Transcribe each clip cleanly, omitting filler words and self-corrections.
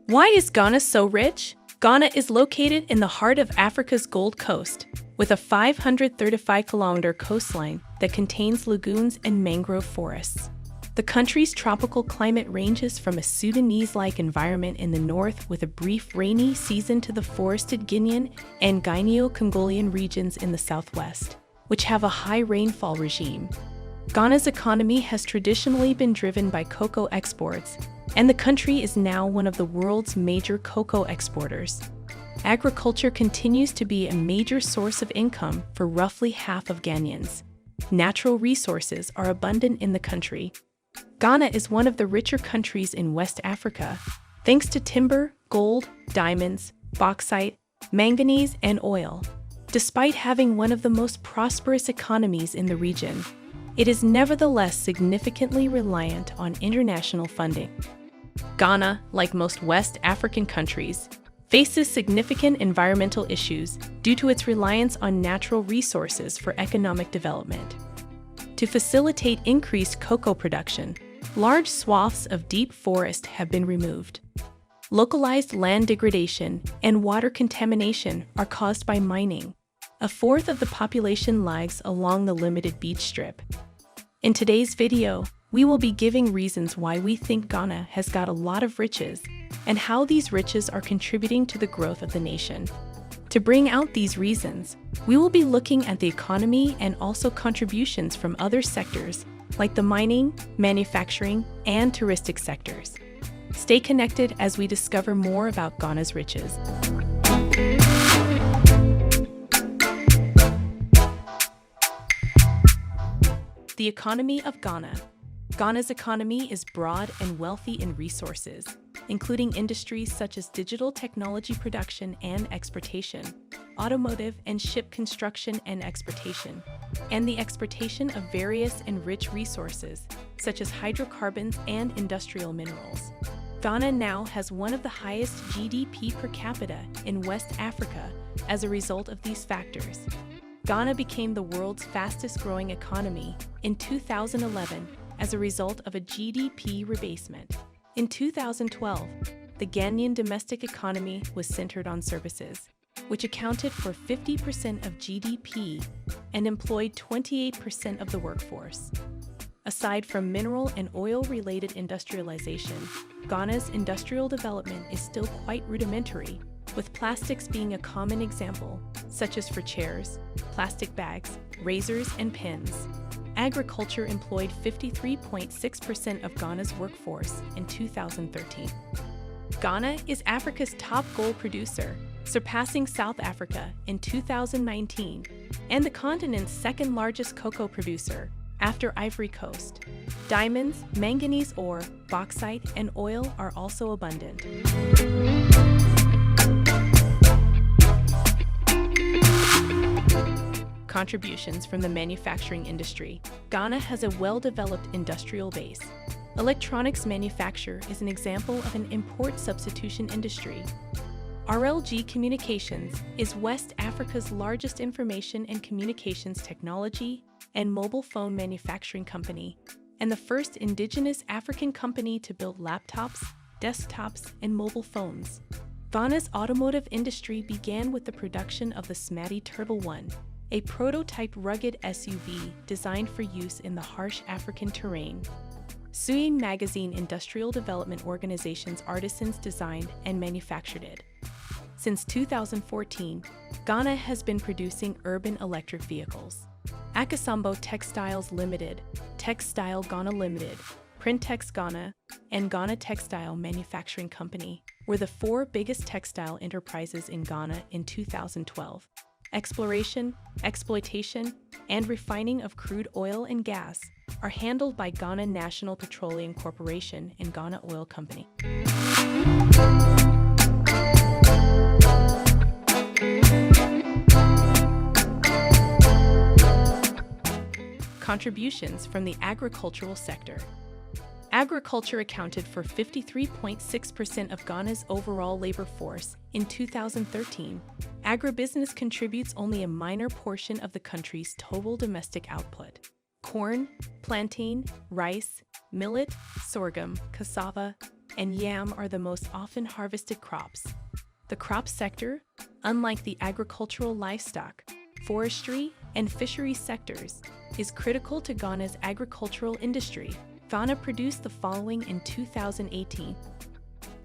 Why is Ghana so rich? Ghana is located in the heart of Africa's Gold Coast, with a 535-kilometer coastline that contains lagoons and mangrove forests. The country's tropical climate ranges from a Sudanese-like environment in the north with a brief rainy season to the forested Guinean and Guineo-Congolian regions in the southwest, which have a high rainfall regime. Ghana's economy has traditionally been driven by cocoa exports, and the country is now one of the world's major cocoa exporters. Agriculture continues to be a major source of income for roughly half of Ghanaians. Natural resources are abundant in the country. Ghana is one of the richer countries in West Africa, thanks to timber, gold, diamonds, bauxite, manganese, and oil. Despite having one of the most prosperous economies in the region, it is nevertheless significantly reliant on international funding. Ghana, like most West African countries, faces significant environmental issues due to its reliance on natural resources for economic development. To facilitate increased cocoa production, large swaths of deep forest have been removed. Localized land degradation and water contamination are caused by mining. A fourth of the population lives along the limited beach strip. In today's video, we will be giving reasons why we think Ghana has got a lot of riches and how these riches are contributing to the growth of the nation. To bring out these reasons, we will be looking at the economy and also contributions from other sectors like the mining, manufacturing, and touristic sectors. Stay connected as we discover more about Ghana's riches. The economy of Ghana. Ghana's economy is broad and wealthy in resources, including industries such as digital technology production and exportation, automotive and ship construction and exportation, and the exportation of various and rich resources, such as hydrocarbons and industrial minerals. Ghana now has one of the highest GDP per capita in West Africa as a result of these factors. Ghana became the world's fastest-growing economy in 2011 as a result of a GDP rebasement. In 2012, the Ghanaian domestic economy was centered on services, which accounted for 50% of GDP and employed 28% of the workforce. Aside from mineral and oil-related industrialization, Ghana's industrial development is still quite rudimentary, with plastics being a common example, such as for chairs, plastic bags, razors, and pens. Agriculture employed 53.6% of Ghana's workforce in 2013. Ghana is Africa's top gold producer, surpassing South Africa in 2019, and the continent's second-largest cocoa producer, after Ivory Coast. Diamonds, manganese ore, bauxite, and oil are also abundant. Contributions from the manufacturing industry. Ghana has a well-developed industrial base. Electronics manufacture is an example of an import substitution industry. RLG Communications is West Africa's largest information and communications technology and mobile phone manufacturing company, and the first indigenous African company to build laptops, desktops, and mobile phones. Ghana's automotive industry began with the production of the Smatty Turtle One, a prototype rugged SUV designed for use in the harsh African terrain. Suyin Magazine Industrial Development Organization's artisans designed and manufactured it. Since 2014, Ghana has been producing urban electric vehicles. Akasambo Textiles Limited, Textile Ghana Limited, Printex Ghana, and Ghana Textile Manufacturing Company were the four biggest textile enterprises in Ghana in 2012. Exploration, exploitation, and refining of crude oil and gas are handled by Ghana National Petroleum Corporation and Ghana Oil Company. Contributions from the agricultural sector. Agriculture accounted for 53.6% of Ghana's overall labor force in 2013. Agribusiness contributes only a minor portion of the country's total domestic output. Corn, plantain, rice, millet, sorghum, cassava, and yam are the most often harvested crops. The crop sector, unlike the agricultural livestock, forestry, and fisheries sectors, is critical to Ghana's agricultural industry. Ghana produced the following in 2018: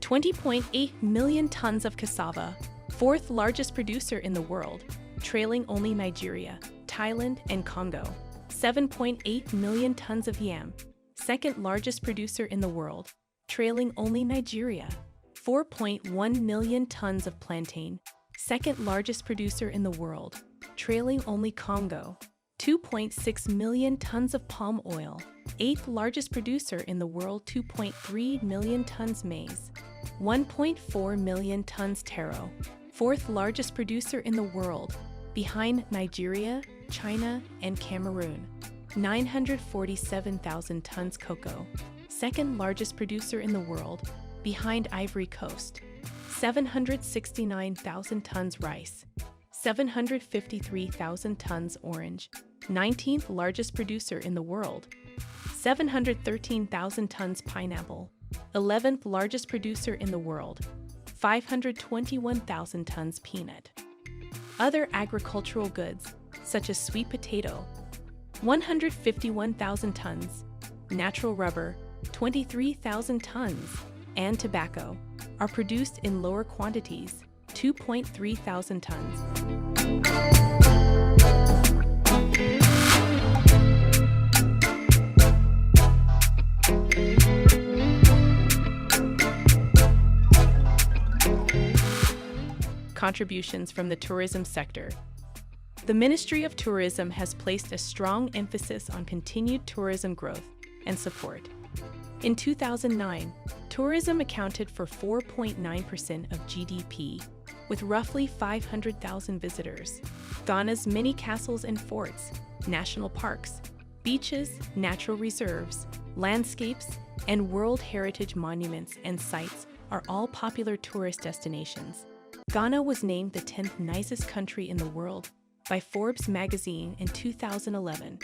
20.8 million tons of cassava, fourth largest producer in the world, trailing only Nigeria, Thailand, and Congo. 7.8 million tons of yam, second largest producer in the world, trailing only Nigeria. 4.1 million tons of plantain, second largest producer in the world, trailing only Congo. 2.6 million tons of palm oil, eighth largest producer in the world. 2.3 million tons maize, 1.4 million tons taro, fourth largest producer in the world, behind Nigeria, China, and Cameroon. 947,000 tons cocoa, second largest producer in the world, behind Ivory Coast. 769,000 tons rice, 753,000 tons orange, 19th largest producer in the world. 713,000 tons pineapple, 11th largest producer in the world. 521,000 tons peanut. Other agricultural goods, such as sweet potato, 151,000 tons, natural rubber, 23,000 tons, and tobacco, are produced in lower quantities, 2.3 thousand tons. Contributions from the tourism sector. The Ministry of Tourism has placed a strong emphasis on continued tourism growth and support. In 2009, tourism accounted for 4.9% of GDP, with roughly 500,000 visitors. Ghana's many castles and forts, national parks, beaches, natural reserves, landscapes, and World Heritage monuments and sites are all popular tourist destinations. Ghana was named the 10th nicest country in the world by Forbes magazine in 2011.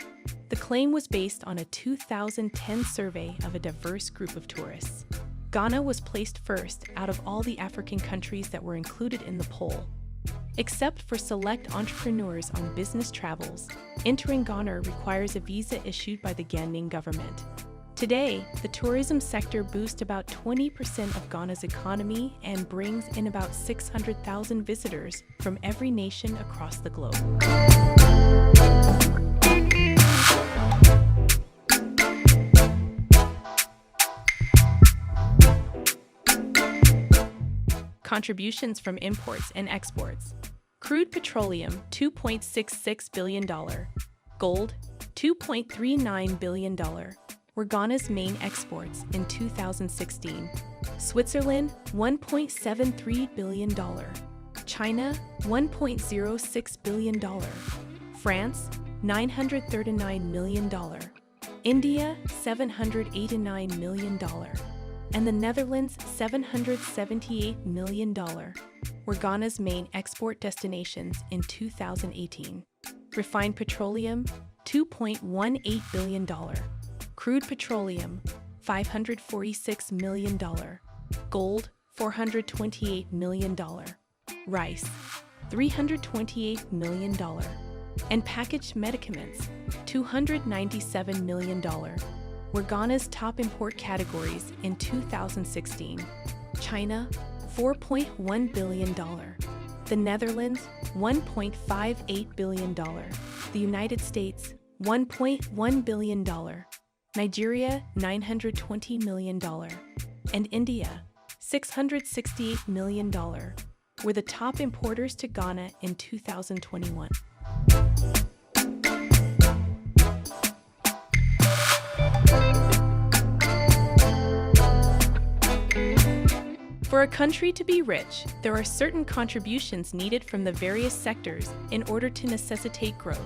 The claim was based on a 2010 survey of a diverse group of tourists. Ghana was placed first out of all the African countries that were included in the poll. Except for select entrepreneurs on business travels, entering Ghana requires a visa issued by the Ghanaian government. Today, the tourism sector boosts about 20% of Ghana's economy and brings in about 600,000 visitors from every nation across the globe. Contributions from imports and exports. Crude petroleum, $2.66 billion. Gold, $2.39 billion. Were Ghana's main exports in 2016. Switzerland, $1.73 billion. China, $1.06 billion. France, $939 million. India, $789 million. And the Netherlands, $778 million. Were Ghana's main export destinations in 2018. Refined petroleum, $2.18 billion. Crude petroleum, $546 million. Gold, $428 million. Rice, $328 million. And packaged medicaments, $297 million. Were Ghana's top import categories in 2016. China, $4.1 billion. The Netherlands, $1.58 billion. The United States, $1.1 billion. Nigeria, $920 million, and India, $668 million, were the top importers to Ghana in 2021. For a country to be rich, there are certain contributions needed from the various sectors in order to necessitate growth.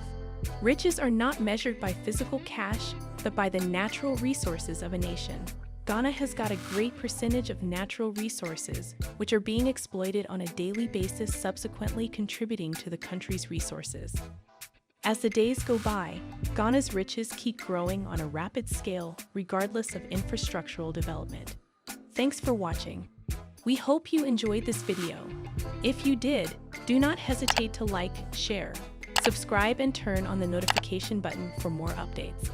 Riches are not measured by physical cash, but by the natural resources of a nation. Ghana has got a great percentage of natural resources, which are being exploited on a daily basis, subsequently contributing to the country's resources. As the days go by, Ghana's riches keep growing on a rapid scale, regardless of infrastructural development. Thanks for watching. We hope you enjoyed this video. If you did, do not hesitate to like, share, subscribe, and turn on the notification button for more updates.